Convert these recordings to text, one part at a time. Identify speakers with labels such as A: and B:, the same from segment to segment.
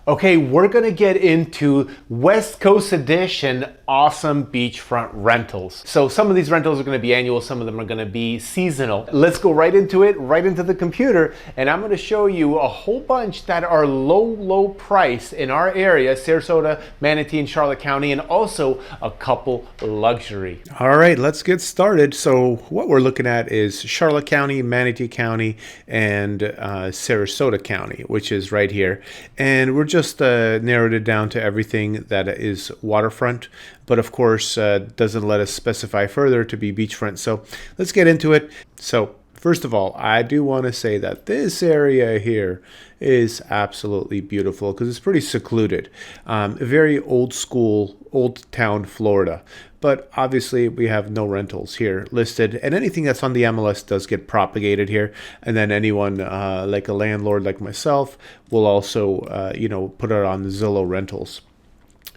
A: Okay, we're gonna get into West Coast Edition awesome beachfront rentals. So some of these rentals are gonna be annual, some of them are gonna be seasonal. Let's go right into it, right into the computer, and I'm gonna show you a whole bunch that are low price in our area, Sarasota, Manatee, and Charlotte County, and also a couple luxury. All right, let's get started. So what we're looking at is Charlotte County, Manatee County, and Sarasota County, which is right here. And we're just narrowed it down to everything that is waterfront, but of course doesn't let us specify further to be beachfront. So let's get into it. So first of all, I do want to say that this area here is absolutely beautiful because it's pretty secluded. Very old school, old town Florida. But obviously we have no rentals here listed, and anything that's on the MLS does get propagated here. And then anyone like a landlord like myself will also, put it on the Zillow rentals.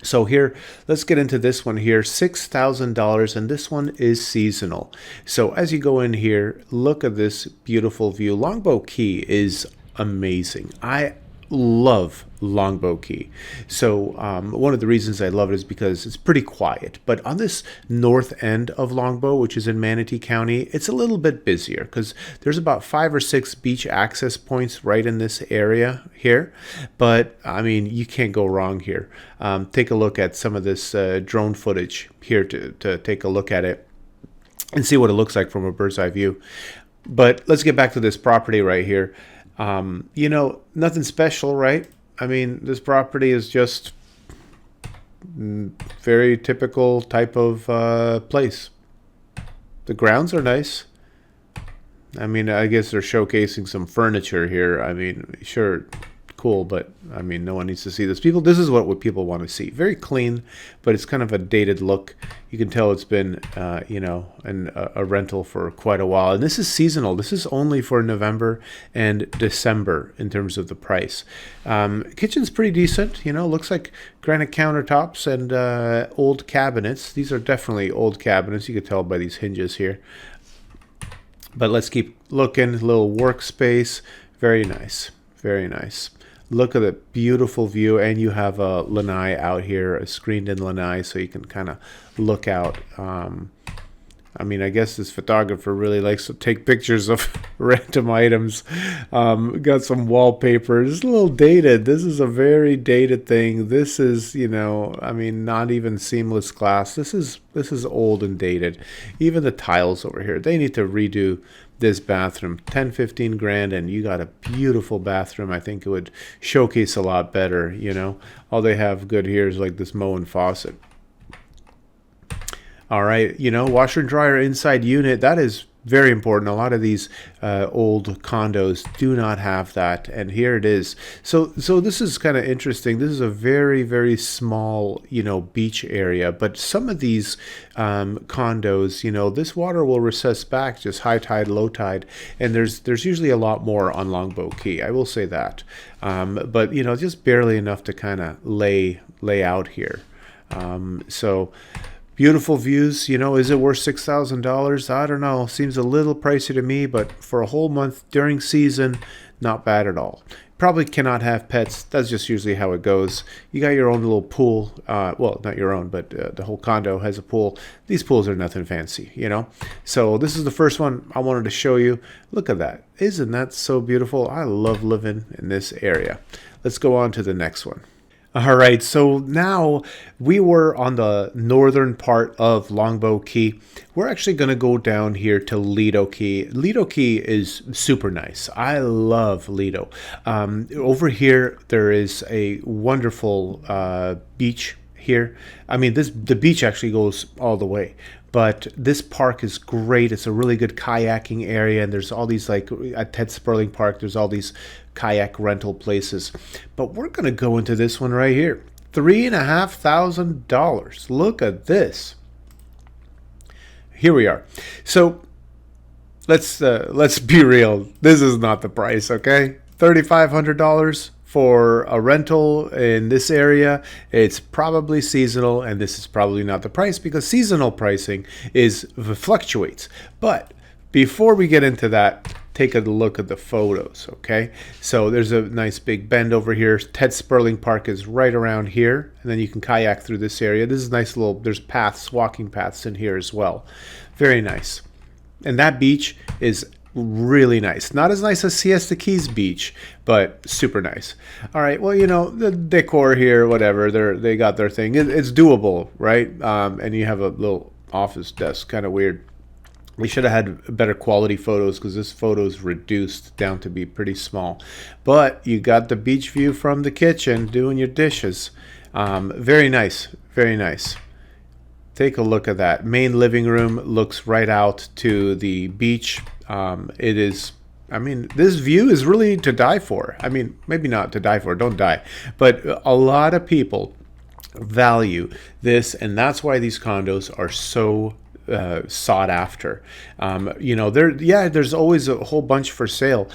A: So here, let's get into this one here, $6,000, and this one is seasonal. So as you go in here, look at this beautiful view. Longboat Key is amazing. I love Longboat Key. So one of the reasons I love it is because it's pretty quiet. But on this north end of Longboat, which is in Manatee County, it's a little bit busier because there's about 5 or 6 beach access points right in this area here. But I mean, you can't go wrong here. Take a look at some of this drone footage here to take a look at it and see what it looks like from a bird's eye view. But let's get back to this property right here. Nothing special, right? I mean, this property is just very typical type of place. The grounds are nice. I mean, I guess they're showcasing some furniture here. I mean, sure, cool, but I mean, no one needs to see this. This is what people want to see. Very clean, but it's kind of a dated look. You can tell it's been, a rental for quite a while. And this is seasonal. This is only for November and December in terms of the price. Kitchen's pretty decent. Looks like granite countertops and old cabinets. These are definitely old cabinets. You can tell by these hinges here. But let's keep looking. Little workspace. Very nice. Very nice. Look at the beautiful view, and you have a lanai out here, a screened-in lanai, so you can kind of look out. I guess this photographer really likes to take pictures of random items. Got some wallpaper. It's a little dated. This is a very dated thing. This is, not even seamless glass. This is old and dated. Even the tiles over here, they need to redo this bathroom. 10-15 grand, and you got a beautiful bathroom. I think it would showcase a lot better. All they have good here is like this Moen faucet. All right, washer and dryer inside unit, that is very important. A lot of these old condos do not have that, and here it is. So this is kind of interesting. This is a very, very small, beach area, but some of these condos, this water will recess back, just high tide, low tide, and there's usually a lot more on Longboat Key. I will say that, but just barely enough to kind of lay out here. Beautiful views, is it worth $6,000? I don't know. Seems a little pricey to me, but for a whole month during season, not bad at all. Probably cannot have pets. That's just usually how it goes. You got your own little pool. Well, not your own, but the whole condo has a pool. These pools are nothing fancy, So this is the first one I wanted to show you. Look at that. Isn't that so beautiful? I love living in this area. Let's go on to the next one. All right, so now we were on the northern part of Longboat Key. We're actually going to go down here to Lido Key. Lido Key is super nice. I love Lido. Over here, there is a wonderful beach here. The beach actually goes all the way. But this park is great. It's a really good kayaking area, and there's all these, like at Ted Sperling Park, there's all these kayak rental places. But we're going to go into this one right here. $3,500. Look at this. Here we are. So let's be real. This is not the price, okay? $3,500 for a rental in this area. It's probably seasonal, and this is probably not the price because seasonal pricing fluctuates. But before we get into that, take a look at the photos, okay? So there's a nice big bend over here. Ted Sperling Park is right around here, and then you can kayak through this area. This is nice little, there's paths, walking paths in here as well. Very nice. And that beach is really nice. Not as nice as Siesta Keys Beach, but super nice. All right, well, you know, the decor here, whatever, they got their thing. It's doable, right? And you have a little office desk, kind of weird. We should have had better quality photos because this photo's reduced down to be pretty small. But you got the beach view from the kitchen doing your dishes. Very nice, very nice. Take a look at that. Main living room looks right out to the beach. It is, I mean, this view is really to die for. I mean, maybe not to die for, don't die. But a lot of people value this, and that's why these condos are so sought after. You know, there's always a whole bunch for sale,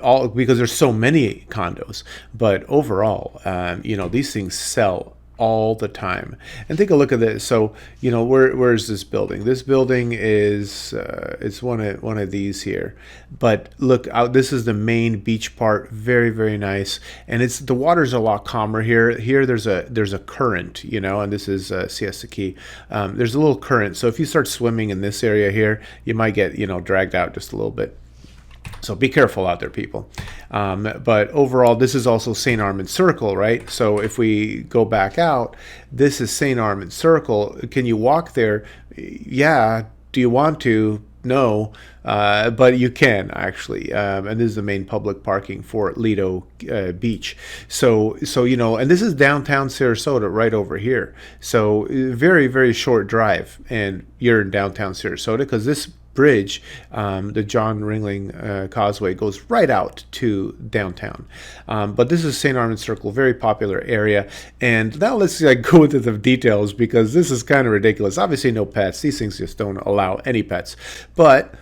A: all because there's so many condos. But overall, you know, these things sell all the time. And take a look at this. So, you know, where is this building? This building is it's one of these here. But look out, this is the main beach part. Very, very nice. And it's the water's a lot calmer here. Here there's a current, you know, and this is Siesta Key. There's a little current. So if you start swimming in this area here, you might get, you know, dragged out just a little bit. So be careful out there, people. But overall, this is also St. Armand Circle, right? So if we go back out, this is St. Armand Circle. Can you walk there? Yeah. Do you want to? No. But you can, actually. And this is the main public parking for Lido Beach. So you know, and this is downtown Sarasota right over here. So very, very short drive. And you're in downtown Sarasota because this bridge, the John Ringling Causeway, goes right out to downtown. But this is St. Armand Circle, very popular area. And now let's go into the details because this is kind of ridiculous. Obviously no pets. These things just don't allow any pets. But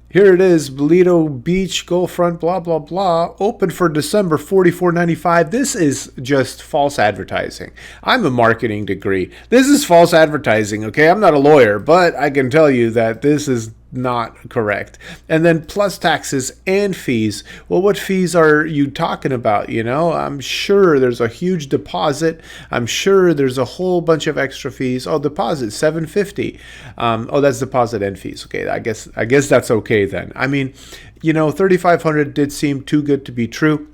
A: here it is, Lido Beach, Gulffront, blah, blah, blah. Open for December, $44.95. This is just false advertising. I'm a marketing degree. This is false advertising, okay? I'm not a lawyer, but I can tell you that this is not correct. And then plus taxes and fees. Well, what fees are you talking about? You know, I'm sure there's a huge deposit. I'm sure there's a whole bunch of extra fees. Oh, deposit $750. Oh, that's deposit and fees. Okay, I guess that's okay then. I mean, you know, $3,500 did seem too good to be true.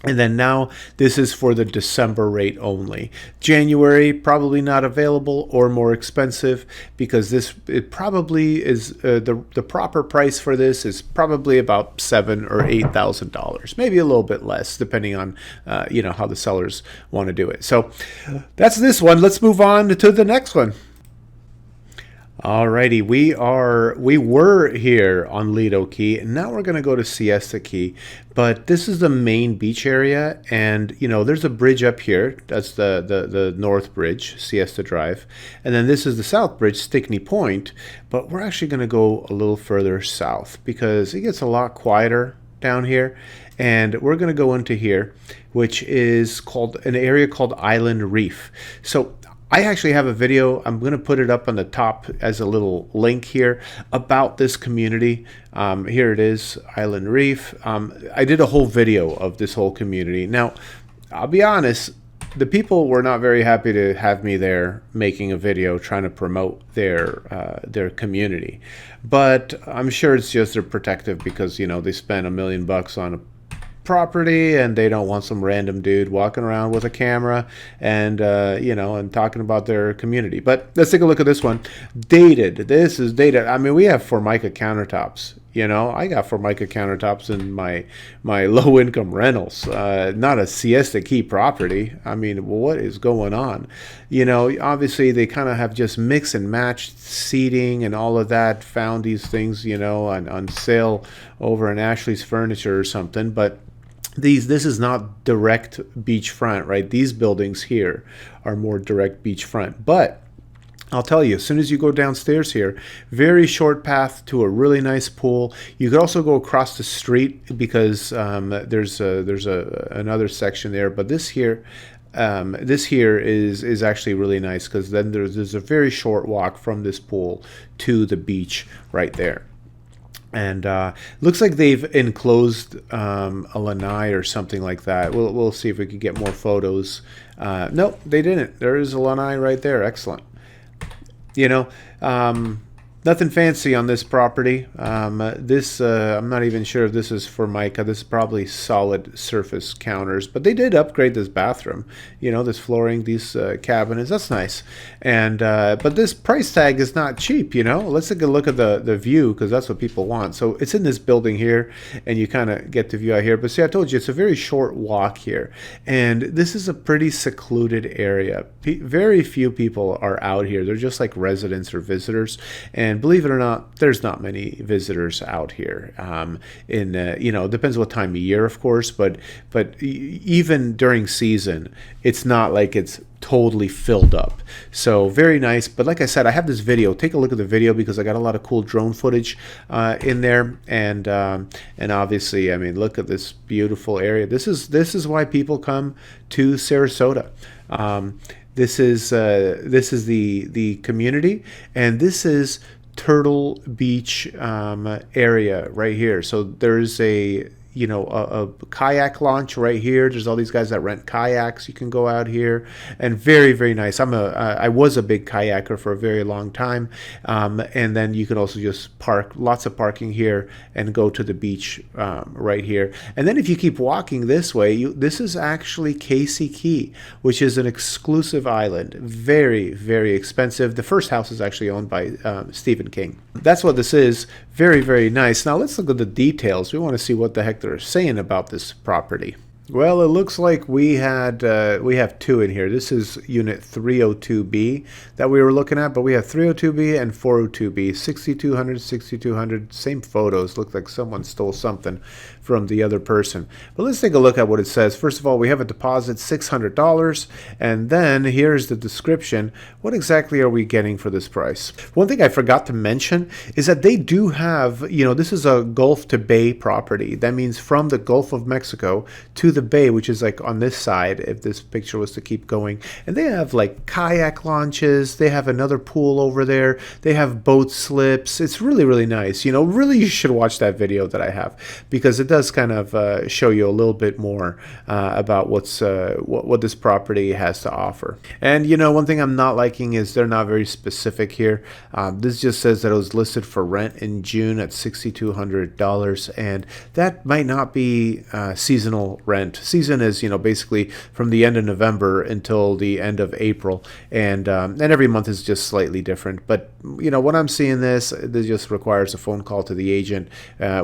A: And then now this is for the December rate only. January probably not available or more expensive because it probably is the proper price for this is probably about $7,000 or $8,000, maybe a little bit less depending on you know, how the sellers want to do it. So that's this one. Let's move on to the next one. Alrighty, we were here on Lido Key, and now we're going to go to Siesta Key. But this is the main beach area, and you know there's a bridge up here. That's the North Bridge, Siesta Drive, and then this is the South Bridge, Stickney Point. But we're actually going to go a little further south because it gets a lot quieter down here, and we're going to go into here, which is called an area called Island Reef. So I actually have a video, I'm going to put it up on the top as a little link here about this community. Here it is, Island Reef. I did a whole video of this whole community. Now, I'll be honest, the people were not very happy to have me there making a video trying to promote their community. But I'm sure it's just they're protective because, you know, they spent $1 million on a property and they don't want some random dude walking around with a camera and you know, and talking about their community. But let's take a look at this one. Dated. This is dated. I mean, we have Formica countertops. You know, I got Formica countertops in my low income rentals, not a Siesta Key property. I mean, what is going on? You know, obviously they kind of have just mix and matched seating and all of that, found these things, you know, on sale over in Ashley's Furniture or something. But this is not direct beachfront, right? These buildings here are more direct beachfront. But I'll tell you, as soon as you go downstairs here, very short path to a really nice pool. You could also go across the street because there's another section there. But this here is actually really nice because then there's a very short walk from this pool to the beach right there. And looks like they've enclosed a lanai or something like that. We'll see if we can get more photos. Nope, they didn't. There is a lanai right there. Excellent. You know, nothing fancy on this property. This I'm not even sure if this is Formica. This is probably solid surface counters, but they did upgrade this bathroom. You know, this flooring, these cabinets. That's nice. And but this price tag is not cheap. You know, let's take a look at the view, because that's what people want. So it's in this building here, and you kind of get the view out here. But see, I told you it's a very short walk here, and this is a pretty secluded area. Very few people are out here. They're just like residents or visitors, and believe it or not, there's not many visitors out here. You know, it depends what time of year, of course, but even during season, it's not like it's totally filled up. So very nice. But like I said, I have this video. Take a look at the video, because I got a lot of cool drone footage in there, and obviously, I mean, look at this beautiful area. This is why people come to Sarasota. This is the community, and this is Turtle Beach area right here. So there's a kayak launch right here. There's all these guys that rent kayaks. You can go out here, and very, very nice. I was a big kayaker for a very long time, and then you can also just park, lots of parking here, and go to the beach right here. And then if you keep walking this way, this is actually Casey Key, which is an exclusive island. Very, very expensive. The first house is actually owned by Stephen King. That's what this is. Very, very nice. Now let's look at the details. We want to see what the heck they're saying about this property. Well, it looks like we have two in here. This is unit 302B that we were looking at, but we have 302B and 402B, 6200, same photos. Look like someone stole something from the other person. But let's take a look at what it says. First of all, we have a deposit, $600, and then here's the description. What exactly are we getting for this price? One thing I forgot to mention is that they do have, you know, this is a Gulf to Bay property. That means from the Gulf of Mexico to the bay, which is like on this side, if this picture was to keep going. And they have like kayak launches. They have another pool over there. They have boat slips. It's really, really nice. You know, really, you should watch that video that I have, because it does kind of show you a little bit more about what this property has to offer. And you know, one thing I'm not liking is they're not very specific here. This just says that it was listed for rent in June at $6,200, and that might not be seasonal rent. Season is, you know, basically from the end of November until the end of April, and every month is just slightly different. But you know, when I'm seeing this just requires a phone call to the agent,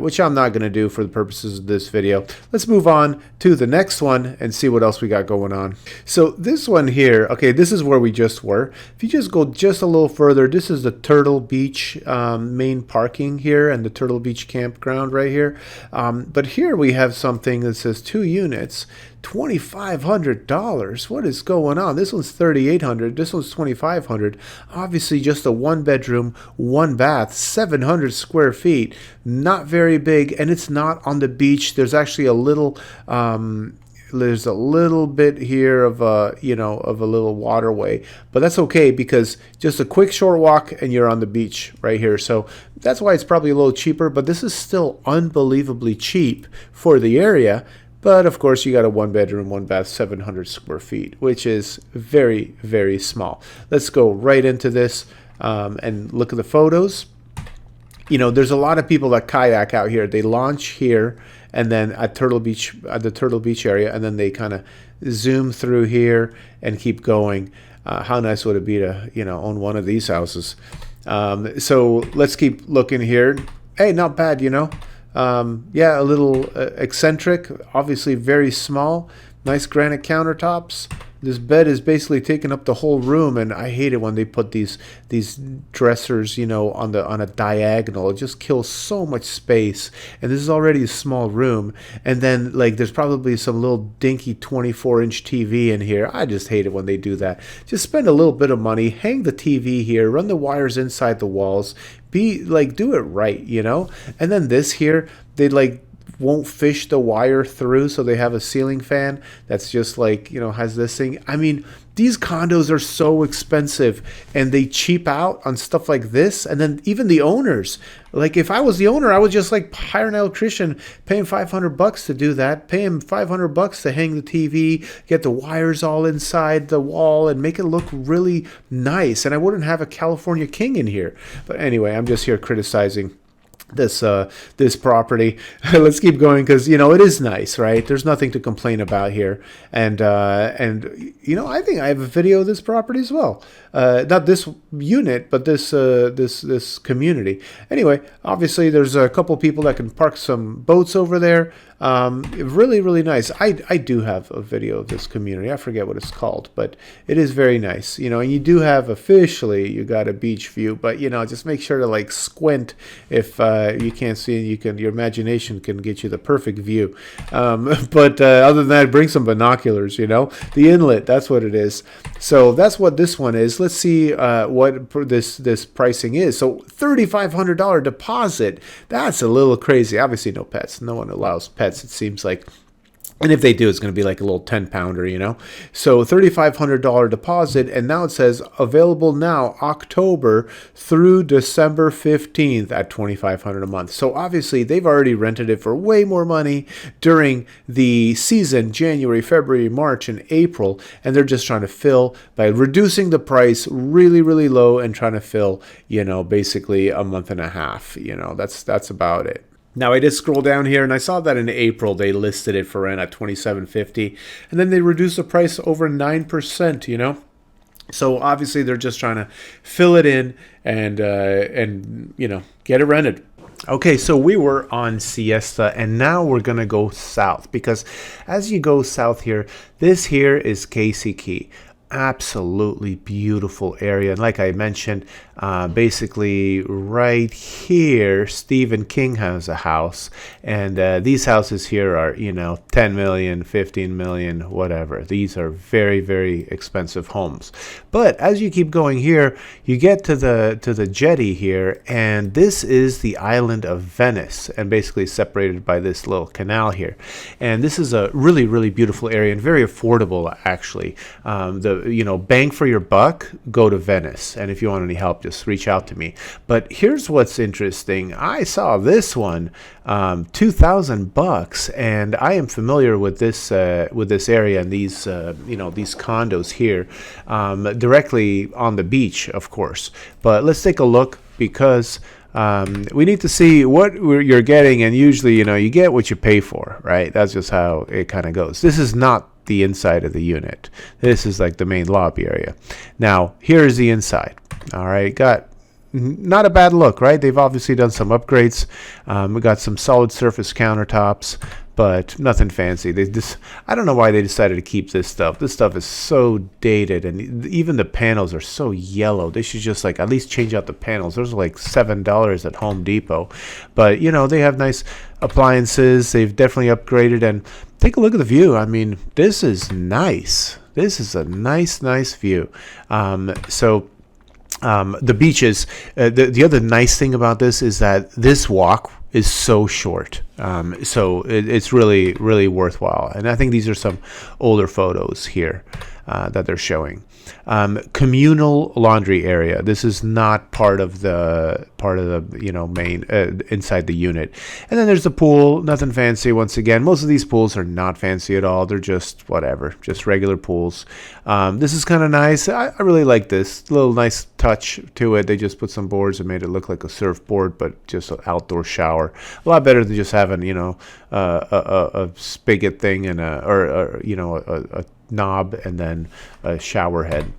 A: which I'm not going to do for the purposes of this video. Let's move on to the next one and see what else we got going on. So this one here, okay, this is where we just were. If you just go just a little further, this is the Turtle Beach main parking here, and the Turtle Beach campground right here. But here we have something that says 2 units, $2,500. What is going on? This one's $3,800. This one's $2,500. Obviously just a 1-bedroom, 1 bath, 700 square feet. Not very big, and it's not on the beach. There's actually a little there's a little bit here of a little waterway, but that's okay, because just a quick short walk and you're on the beach right here. So that's why it's probably a little cheaper, but this is still unbelievably cheap for the area. But of course, you got a 1-bedroom, 1 bath, 700 square feet, which is very, very small. Let's go right into this and look at the photos. You know, there's a lot of people that kayak out here. They launch here, and then at Turtle Beach, at the Turtle Beach area, and then they kind of zoom through here and keep going. How nice would it be to, you know, own one of these houses? So let's keep looking here. Hey, not bad, you know. Yeah, a little eccentric, obviously very small, nice granite countertops. This bed is basically taking up the whole room, and I hate it when they put these dressers, you know, on a diagonal. It just kills so much space. And this is already a small room, and then like there's probably some little dinky 24-inch TV in here. I just hate it when they do that. Just spend a little bit of money, hang the TV here, run the wires inside the walls, do it right, you know. And then this here, they like won't fish the wire through, so they have a ceiling fan that's just like, has this thing. I mean, these condos are so expensive, and they cheap out on stuff like this. And then even the owners, like if I was the owner, I would just like hire an electrician, pay him $500 to do that, pay him $500 to hang the TV, get the wires all inside the wall, and make it look really nice. And I wouldn't have a California king in here. But anyway, I'm just here criticizing this property. Let's keep going, because it is nice, right? There's nothing to complain about here. And I think I have a video of this property as well. Not this unit, but this community. Anyway, obviously there's a couple people that can park some boats over there. Really, really nice. I do have a video of this community. I forget what it's called, but it is very nice. And you do have, officially, you got a beach view, but just make sure to like squint if you can't see. Your imagination can get you the perfect view. But other than that, bring some binoculars. The inlet, that's what it is. So that's what this one is. Let's see what this pricing is. So $3,500 deposit. That's a little crazy. Obviously, no pets. No one allows pets, it seems like. And if they do, it's going to be like a little 10-pounder, So $3,500 deposit, and now it says available now October through December 15th at $2,500 a month. So obviously they've already rented it for way more money during the season, January, February, March, and April, and they're just trying to fill by reducing the price really, really low and trying to fill, basically a month and a half. That's about it. Now, I did scroll down here, and I saw that in April they listed it for rent at $2,750, and then they reduced the price over 9%, So obviously they're just trying to fill it in and get it rented. Okay, so we were on Siesta, and now we're going to go south, because as you go south here, this here is Casey Key. Absolutely beautiful area, and like I mentioned, basically right here Stephen King has a house, and these houses here are 10 million, 15 million, whatever. These are very, very expensive homes. But as you keep going here, you get to the jetty here, and this is the island of Venice, and basically separated by this little canal here. And this is a really, really beautiful area, and very affordable, actually. Bang for your buck, go to Venice. And if you want any help, just reach out to me. But here's what's interesting. I saw this one, $2,000, and I am familiar with this area and these these condos here, directly on the beach, of course. But let's take a look, because we need to see what you're getting, and usually you get what you pay for, right? That's just how it kind of goes. This is not the inside of the unit. This is like the main lobby area. Now here's the inside. All right, got not a bad look, right? They've obviously done some upgrades. We got some solid surface countertops, but nothing fancy. I don't know why they decided to keep this stuff. This stuff is so dated, and even the panels are so yellow. They should just like at least change out the panels. Those are like $7 at Home Depot. But they have nice appliances. They've definitely upgraded, and take a look at the view. I mean, this is nice. This is a nice view. The beaches, the other nice thing about this is that this walk is so short. So it's really, really worthwhile. And I think these are some older photos here that they're showing. Communal laundry area. This is not part of the main inside the unit. And then there's the pool. Nothing fancy. Once again, most of these pools are not fancy at all. They're just whatever, just regular pools. This is kind of nice. I really like this little nice touch to it. They just put some boards and made it look like a surfboard, but just an outdoor shower. A lot better than just having a spigot thing and a knob and then a shower head.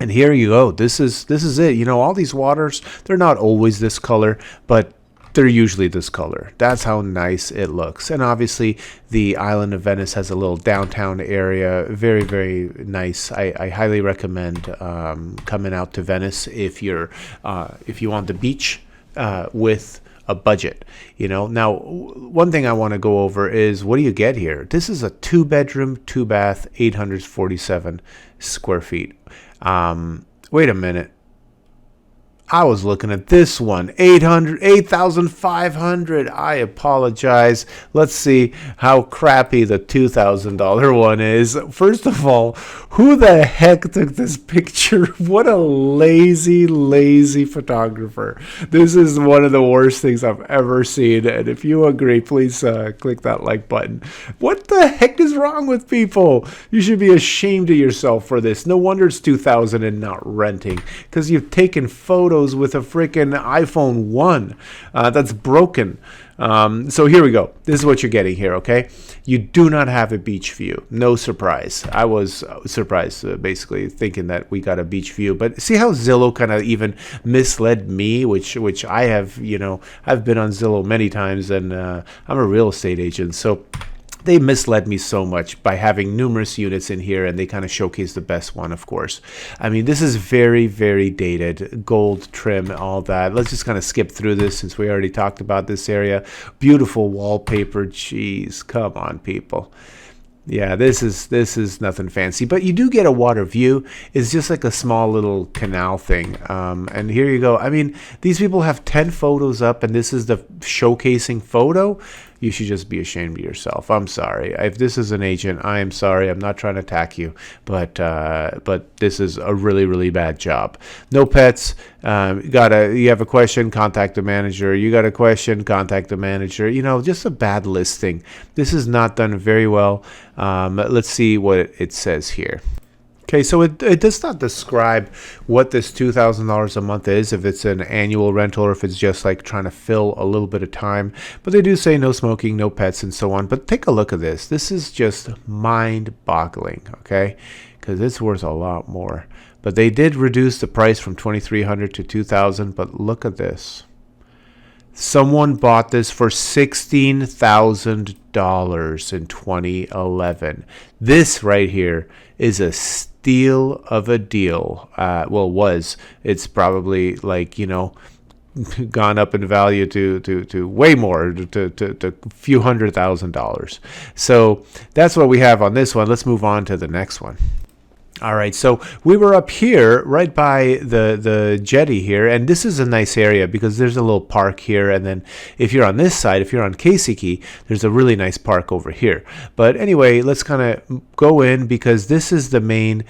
A: And here you go. This is it. All these waters, they're not always this color, but they're usually this color. That's how nice it looks. And obviously the island of Venice has a little downtown area. Very, very nice. I highly recommend coming out to Venice if you want the beach with a budget. Now one thing I want to go over is, what do you get here? This is a 2-bedroom 2-bath 847 square feet. Wait a minute. I was looking at this one, 8,500. I apologize. Let's see how crappy the $2,000 one is. First of all, who the heck took this picture? What a lazy, lazy photographer. This is one of the worst things I've ever seen. And if you agree, please click that like button. What the heck is wrong with people? You should be ashamed of yourself for this. No wonder it's 2,000 and not renting, because you've taken photos with a freaking iPhone 1 that's broken. So here we go. This is what you're getting here, okay? You do not have a beach view. No surprise. I was surprised, basically, thinking that we got a beach view. But see how Zillow kind of even misled me, which I have, I've been on Zillow many times, and I'm a real estate agent. So they misled me so much by having numerous units in here, and they kind of showcase the best one, of course. I mean, this is very, very dated, gold trim, all that. Let's just kind of skip through this since we already talked about this area. Beautiful wallpaper. Jeez, come on, people. Yeah, this is nothing fancy, but you do get a water view. It's just like a small little canal thing. And here you go. I mean, these people have 10 photos up, and this is the showcasing photo. You should just be ashamed of yourself. I'm sorry. If this is an agent, I am sorry. I'm not trying to attack you, but this is a really, really bad job. No pets. You have a question, contact the manager. You got a question, contact the manager. Just a bad listing. This is not done very well. Let's see what it says here. Okay, so it does not describe what this $2,000 a month is, if it's an annual rental or if it's just like trying to fill a little bit of time. But they do say no smoking, no pets, and so on. But take a look at this. This is just mind-boggling, okay? Because it's worth a lot more. But they did reduce the price from $2,300 to $2,000. But look at this. Someone bought this for $16,000 in 2011. This right here is a steal of a deal. Was. It's probably gone up in value to way more, to a few $100,000. So that's what we have on this one. Let's move on to the next one. All right, so we were up here right by the jetty here, and this is a nice area because there's a little park here, and then if you're on this side, if you're on Keisiki, there's a really nice park over here. But anyway, let's kind of go in because this is the main,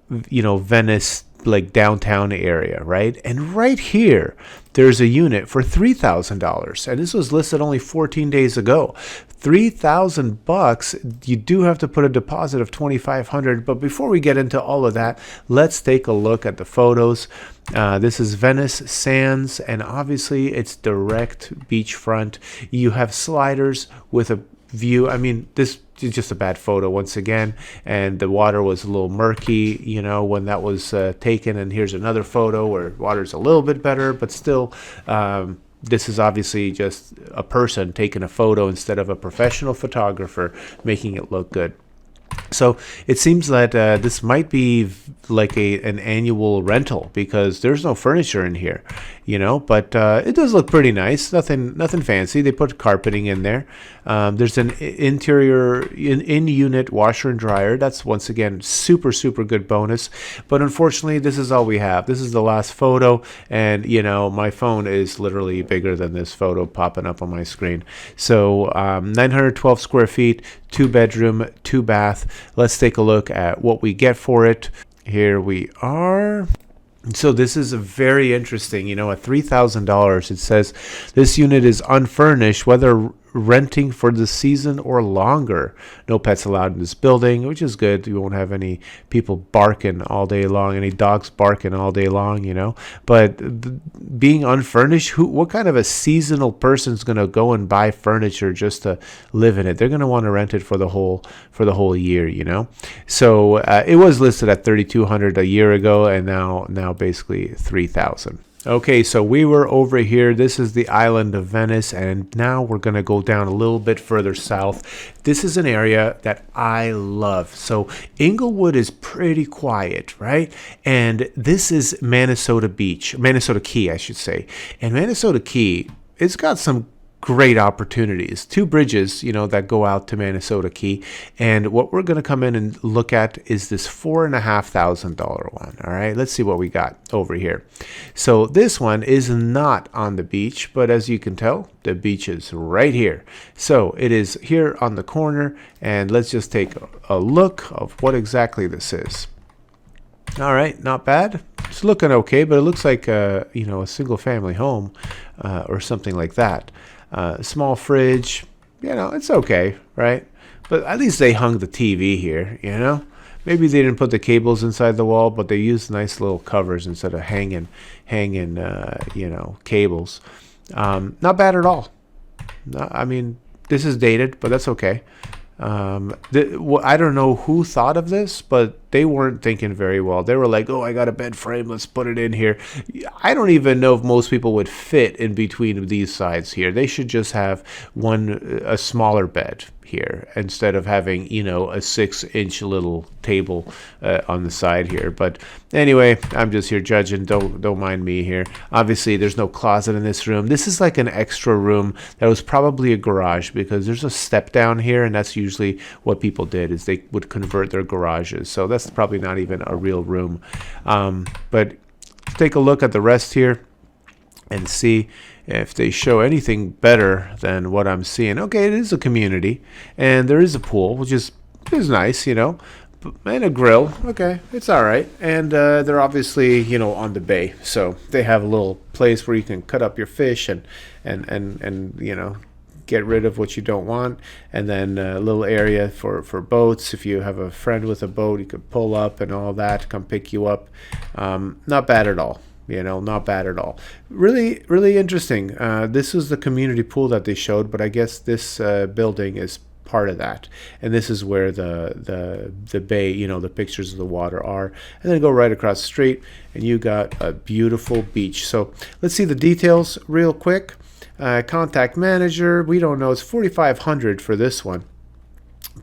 A: Venice, like downtown area, right? And right here, there's a unit for $3,000, and this was listed only 14 days ago. $3,000. You do have to put a deposit of $2,500. But before we get into all of that, let's take a look at the photos. This is Venice Sands, and obviously it's direct beachfront. You have sliders with a view. I mean, this is just a bad photo once again, and the water was a little murky, when that was taken. And here's another photo where water's a little bit better, but still, this is obviously just a person taking a photo instead of a professional photographer making it look good. So it seems that this might be like an annual rental because there's no furniture in here, but it does look pretty nice. Nothing fancy. They put carpeting in there. There's an interior in-unit washer and dryer. That's once again super, super good bonus. But unfortunately, this is all we have. This is the last photo, and my phone is literally bigger than this photo popping up on my screen. So 912 square feet, 2-bedroom, 2-bath. Let's take a look at what we get for it. Here we are. So this is very interesting. At $3,000, it says this unit is unfurnished, whether renting for the season or longer. No pets allowed in this building, which is good. You won't have any people barking all day long, any dogs barking all day long, But being unfurnished, what kind of a seasonal person's going to go and buy furniture just to live in it? They're going to want to rent it for the whole year, So it was listed at $3,200 a year ago, and now basically $3,000. Okay, so we were over here. This is the island of Venice, and now we're going to go down a little bit further south. This is an area that I love. So Inglewood is pretty quiet, right? And this is Manasota Key, I should say. And Manasota Key, it's got some great opportunities. Two bridges, that go out to Manasota Key. And what we're going to come in and look at is this $4,500 one. All right, let's see what we got over here. So this one is not on the beach, but as you can tell, the beach is right here. So it is here on the corner, and let's just take a look of what exactly this is. All right, not bad. It's looking okay, but it looks like a single family home or something like that. Small fridge, it's okay, right? But at least they hung the TV here, Maybe they didn't put the cables inside the wall, but they used nice little covers instead of hanging, cables. Not bad at all. I mean, this is dated, but that's okay. I don't know who thought of this, but they weren't thinking very well. They were like, oh, I got a bed frame, let's put it in here. I don't even know if most people would fit in between these sides here. They should just have a smaller bed here instead of having, a 6-inch little table on the side here. But anyway, I'm just here judging. Don't mind me here. Obviously, there's no closet in this room. This is like an extra room that was probably a garage because there's a step down here, and that's usually what people did is they would convert their garages. So that's probably not even a real room. But take a look at the rest here and see if they show anything better than what I'm seeing. Okay, it is a community, and there is a pool, which is nice, and a grill. Okay, it's all right. And they're obviously, on the bay, so they have a little place where you can cut up your fish and get rid of what you don't want, and then a little area for boats. If you have a friend with a boat, you could pull up and all that, come pick you up. Not bad at all. Not bad at all. Really, really interesting. This was the community pool that they showed, but I guess this building is part of that. And this is where the bay, the pictures of the water are. And then go right across the street, and you got a beautiful beach. So let's see the details real quick. Contact manager, we don't know. It's $4,500 for this one.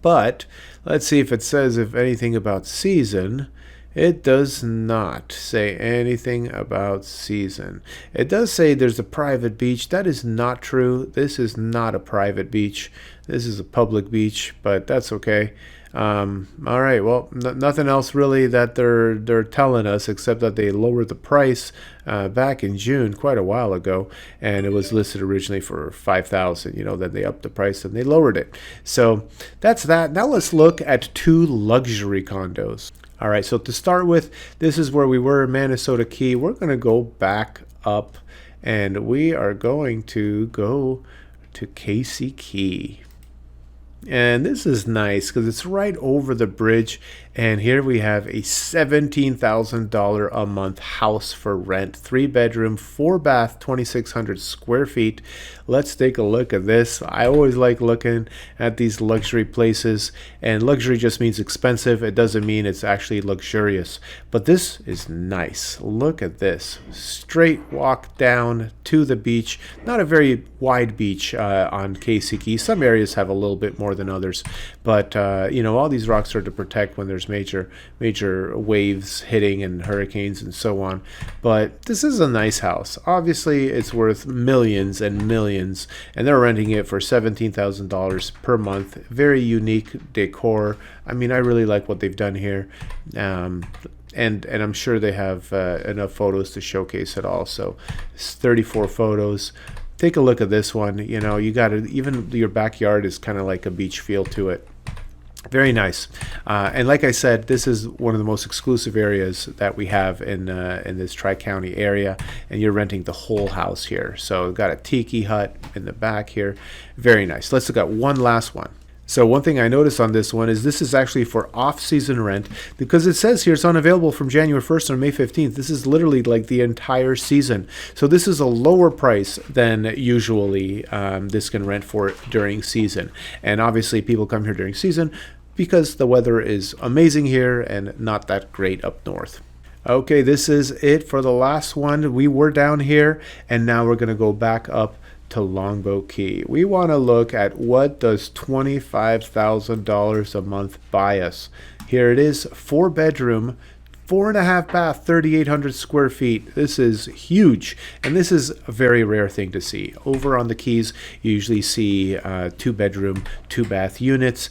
A: But let's see if it says anything about season. It does not say anything about season. It does say there's a private beach. That is not true. This is not a private beach. This is a public beach, but that's okay. All right, well, nothing else really that they're telling us except that they lowered the price back in June, quite a while ago, and it was listed originally for $5,000. Then they upped the price and they lowered it. So that's that. Now let's look at 2 luxury condos. All right, so to start with, this is where we were in Manasota Key. We're going to go back up, and we are going to go to Casey Key. And this is nice because it's right over the bridge. And here we have a $17,000 a month house for rent. 3-bedroom, 4-bath, 2,600 square feet. Let's take a look at this. I always like looking at these luxury places. And luxury just means expensive. It doesn't mean it's actually luxurious. But this is nice. Look at this. Straight walk down to the beach. Not a very wide beach on Casey Key. Some areas have a little bit more than others. But, all these rocks are to protect when there's major waves hitting and hurricanes and so on. But this is a nice house. Obviously, it's worth millions and millions, and they're renting it for $17,000 per month. Very unique decor. I mean, I really like what they've done here. And I'm sure they have enough photos to showcase it all. So it's 34 photos. Take a look at this one. You got it. Even your backyard is kind of like a beach feel to it. Very nice. And like I said, this is one of the most exclusive areas that we have in this Tri-County area, and you're renting the whole house here. So we've got a tiki hut in the back here. Very nice. Let's look at one last one. So one thing I noticed on this one is this is actually for off-season rent, because it says here it's unavailable from January 1st or May 15th. This is literally like the entire season. So this is a lower price than usually this can rent for during season. And obviously people come here during season because the weather is amazing here and not that great up north. Okay, this is it for the last one. We were down here, and now we're going to go back up to Longboat Key. We want to look at what does $25,000 a month buy us. Here it is, 4-bedroom, 4.5 bath, 3,800 square feet. This is huge. And this is a very rare thing to see. Over on the Keys, you usually see 2-bedroom, 2-bath units.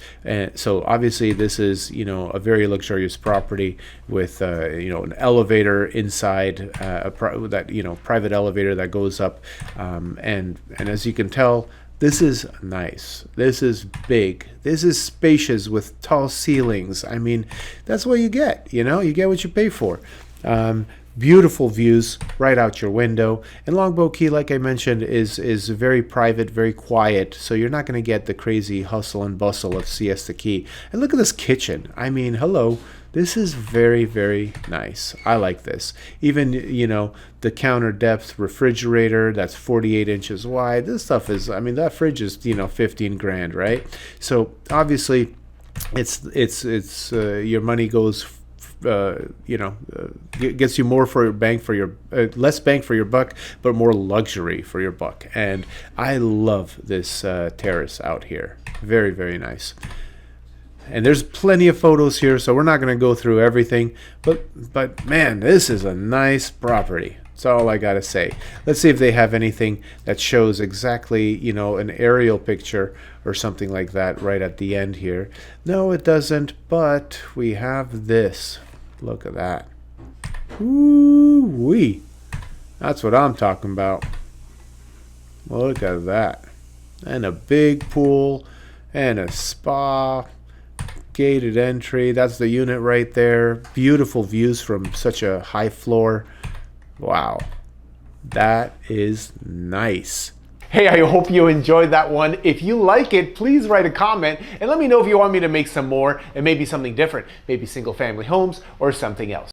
A: So obviously this is, a very luxurious property with, an elevator inside, private elevator that goes up. And as you can tell, this is nice. This is big. This is spacious with tall ceilings. I mean, that's what you get, You get what you pay for. Beautiful views right out your window. And Longboat Key, like I mentioned, is very private, very quiet. So you're not going to get the crazy hustle and bustle of Siesta Key. And look at this kitchen. I mean, hello. This is very, very nice. I like this. Even, the counter depth refrigerator that's 48 inches wide. This stuff is, that fridge is, 15 grand, right? So obviously it's your money goes, gets you more for your bang for your, less bang for your buck, but more luxury for your buck. And I love this terrace out here. Very, very nice. And there's plenty of photos here, so we're not going to go through everything. But man, this is a nice property. That's all I got to say. Let's see if they have anything that shows exactly, an aerial picture or something like that right at the end here. No, it doesn't, but we have this. Look at that. Ooh-wee. That's what I'm talking about. Look at that. And a big pool and a spa. Gated entry. That's the unit right there. Beautiful views from such a high floor. Wow, that is nice. Hey, I hope you enjoyed that one. If you like it, please write a comment and let me know if you want me to make some more and maybe something different, maybe single family homes or something else.